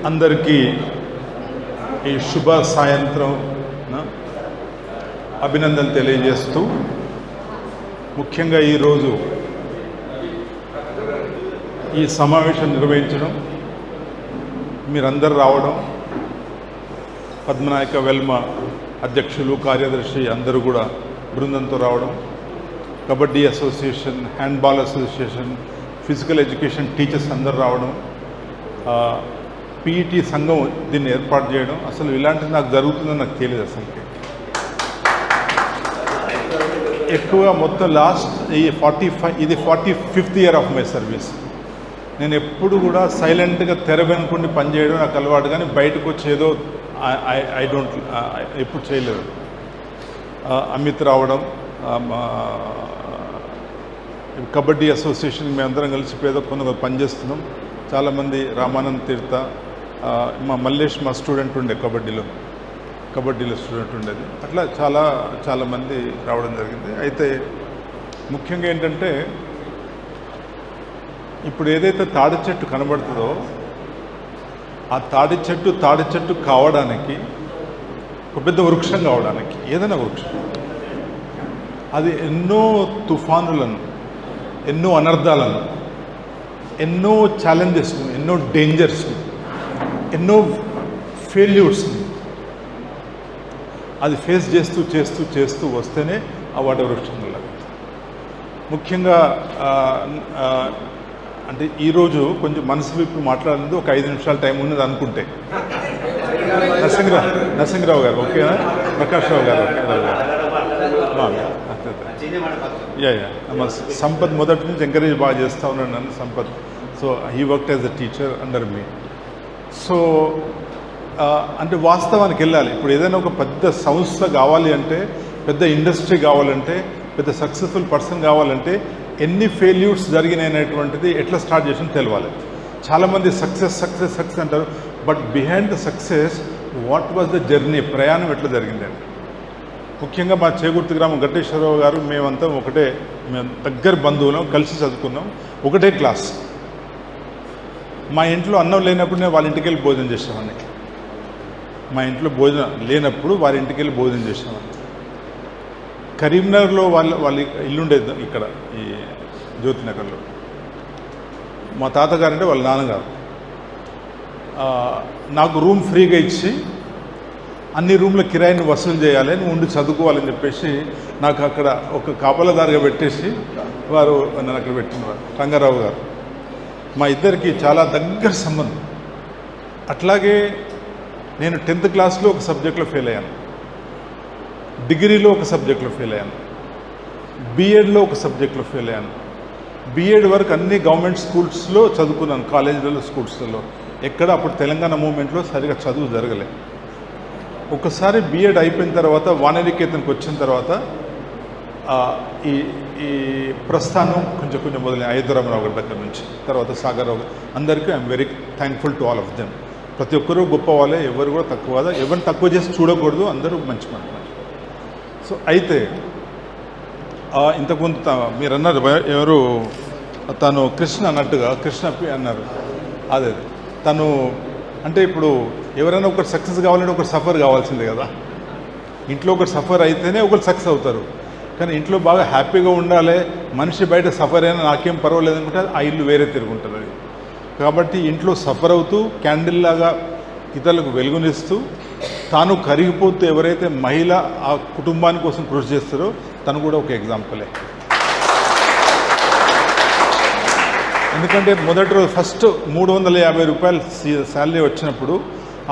అందరికీ ఈ శుభ సాయంత్రం అభినందనలు తెలియజేస్తూ ముఖ్యంగా ఈరోజు ఈ సమావేశం నిర్వహించడం, మీరందరూ రావడం, పద్మనాయక వెల్మ అధ్యక్షులు, కార్యదర్శి అందరూ కూడా బృందంతో రావడం, kabaddi association, handball association, physical education teachers అందరూ రావడం, పీఈటీ సంఘం దీన్ని ఏర్పాటు చేయడం, అసలు ఇలాంటిది నాకు జరుగుతుందని నాకు తెలియదు. అసలుకి ఎక్కువ మొత్తం లాస్ట్ ఈ 45th year of my service. నేను ఎప్పుడు కూడా సైలెంట్గా తెర వెనుకుండి పనిచేయడం నాకు అలవాటు, కానీ బయటకు వచ్చేదో ఐ డోంట్ ఎప్పుడు చేయలేదు. అమిత్ రావడం, కబడ్డీ అసోసియేషన్ మేమందరం కలిసి కొంత పనిచేస్తున్నాం. చాలామంది రామానంద్ తీర్థ, మా మల్లేష్ మా స్టూడెంట్ ఉండే కబడ్డీలో స్టూడెంట్ ఉండేది. అట్లా చాలామంది రావడం జరిగింది. అయితే ముఖ్యంగా ఏంటంటే ఇప్పుడు ఏదైతే తాడి చెట్టు కనబడుతుందో ఆ తాడి చెట్టు కావడానికి, ఒక పెద్ద వృక్షం కావడానికి, ఏదైనా వృక్షం అది ఎన్నో తుఫానులను, ఎన్నో అనర్థాలను, ఎన్నో ఛాలెంజెస్ను, ఎన్నో డేంజర్స్ని, ఎన్నో ఫెయిల్యూర్స్ని అది ఫేస్ చేస్తూ వస్తేనే ఆ వృక్షం లాగా. ముఖ్యంగా అంటే ఈరోజు కొంచెం మనసు విప్పి మాట్లాడినది ఒక 5 నిమిషాల టైం ఉన్నది అనుకుంటే. నరసింహరావు గారు ఓకేనా, ప్రకాష్ రావు గారు సంపత్ మొదటి నుంచి ఎంకరేజ్ బాగా చేస్తూ ఉన్నాడు నన్ను Sampath. So he worked as a teacher under me. So అంటే వాస్తవానికి వెళ్ళాలి. ఇప్పుడు ఏదైనా ఒక పెద్ద సంస్థ కావాలి అంటే, పెద్ద ఇండస్ట్రీ కావాలంటే, పెద్ద సక్సెస్ఫుల్ పర్సన్ కావాలంటే ఎన్ని ఫెయిల్యూర్స్ జరిగినటువంటిది ఎట్లా స్టార్ట్ చేసినా తెలవాలి. చాలామంది సక్సెస్ అంటారు, but behind the success what was the journey, ప్రయాణం ఎట్లా జరిగిందండి. ముఖ్యంగా మా చేగుర్తి గ్రామం గట్టేశ్వరరావు గారు మేమంతా మేము దగ్గర బంధువులం, కలిసి చదువుకున్నాం, ఒకటే క్లాస్. మా ఇంట్లో అన్నం లేనప్పుడు నేను వాళ్ళ ఇంటికి వెళ్ళి భోజనం చేసేవాడిని. మా ఇంట్లో భోజనం లేనప్పుడు వారి ఇంటికి వెళ్ళి భోజనం చేసేవాడిని. కరీంనగర్లో వాళ్ళ ఇల్లు ఉండేది ఇక్కడ ఈ జ్యోతినగర్లో. మా తాతగారంటే వాళ్ళ నాన్నగారు నాకు రూమ్ ఫ్రీగా ఇచ్చి అన్ని రూమ్ల కిరాయిని వసూలు చేయాలి, నువ్వు ఉండి చదువుకోవాలని చెప్పేసి నాకు అక్కడ ఒక కాపలాదారుగా పెట్టేసి వారు నన్ను అక్కడ పెట్టినవారు. రంగారావు గారు మా ఇద్దరికి చాలా దగ్గర సంబంధం. అట్లాగే నేను 10th క్లాస్లో ఒక సబ్జెక్ట్లో ఫెయిల్ అయ్యాను, డిగ్రీలో ఒక సబ్జెక్ట్లో ఫెయిల్ అయ్యాను, బీఎడ్లో ఒక సబ్జెక్ట్లో ఫెయిల్ అయ్యాను. బీఎడ్ వరకు అన్ని గవర్నమెంట్ స్కూల్స్లో చదువుకున్నాను, కాలేజీలలో, స్కూల్స్లలో. ఎక్కడ అప్పుడు తెలంగాణ మూమెంట్లో సరిగా చదువు జరగలేదు. ఒకసారి బీఎడ్ అయిపోయిన తర్వాత వాణినికేతన్కి వచ్చిన తర్వాత ఈ ప్రస్థానం కొంచెం మొదలైన అయోధ్యరామరావు గారి దగ్గర నుంచి, తర్వాత సాగర్రావు గారు, అందరికీ I'm very thankful to all of them. ప్రతి ఒక్కరూ గొప్ప వాళ్ళే, ఎవరు కూడా తక్కువ, ఎవరిని తక్కువ చేసి చూడకూడదు, అందరూ మంచి మాట. సో అయితే ఇంతకుముందు మీరు అన్నారు, ఎవరు తను కృష్ణ అన్నట్టుగా, కృష్ణ అన్నారు, అదే తను అంటే ఇప్పుడు ఎవరైనా ఒకరు సక్సెస్ కావాలంటే ఒకరు సఫర్ కావాల్సిందే కదా. ఇంట్లో ఒకరు సఫర్ అయితేనే ఒకరు సక్సెస్ అవుతారు. కానీ ఇంట్లో బాగా హ్యాపీగా ఉండాలి, మనిషి బయట సఫర్ అయినా నాకేం పర్వాలేదు అనుకుంటే ఆ ఇల్లు వేరే తిరుగుంటుంది. అది కాబట్టి ఇంట్లో సఫర్ అవుతూ క్యాండిల్ లాగా ఇతరులకు వెలుగునిస్తూ తాను కరిగిపోతూ ఎవరైతే మహిళ ఆ కుటుంబాని కోసం కృషి చేస్తారో తను కూడా ఒక ఎగ్జాంపులే. ఎందుకంటే మొదటి రోజు ఫస్ట్ 350 రూపాయలు శాలరీ వచ్చినప్పుడు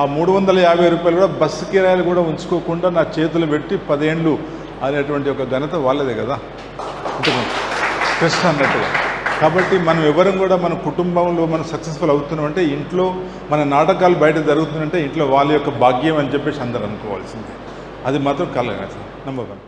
ఆ 350 రూపాయలు కూడా బస్సు కిరాయిలు కూడా ఉంచుకోకుండా నా చేతులు పెట్టి 10 ఏళ్ళు అనేటువంటి ఒక ఘనత వాళ్ళదే కదా, కృష్ణ అన్నట్టుగా. కాబట్టి మనం ఎవరం కూడా మన కుటుంబంలో మనం సక్సెస్ఫుల్ అవుతున్నామంటే, ఇంట్లో మన నాటకాలు బయట జరుగుతుందంటే ఇంట్లో వాళ్ళ యొక్క భాగ్యం అని చెప్పేసి అందరూ అనుకోవాల్సిందే. అది మాత్రం కలగదు. నంబర్ 1.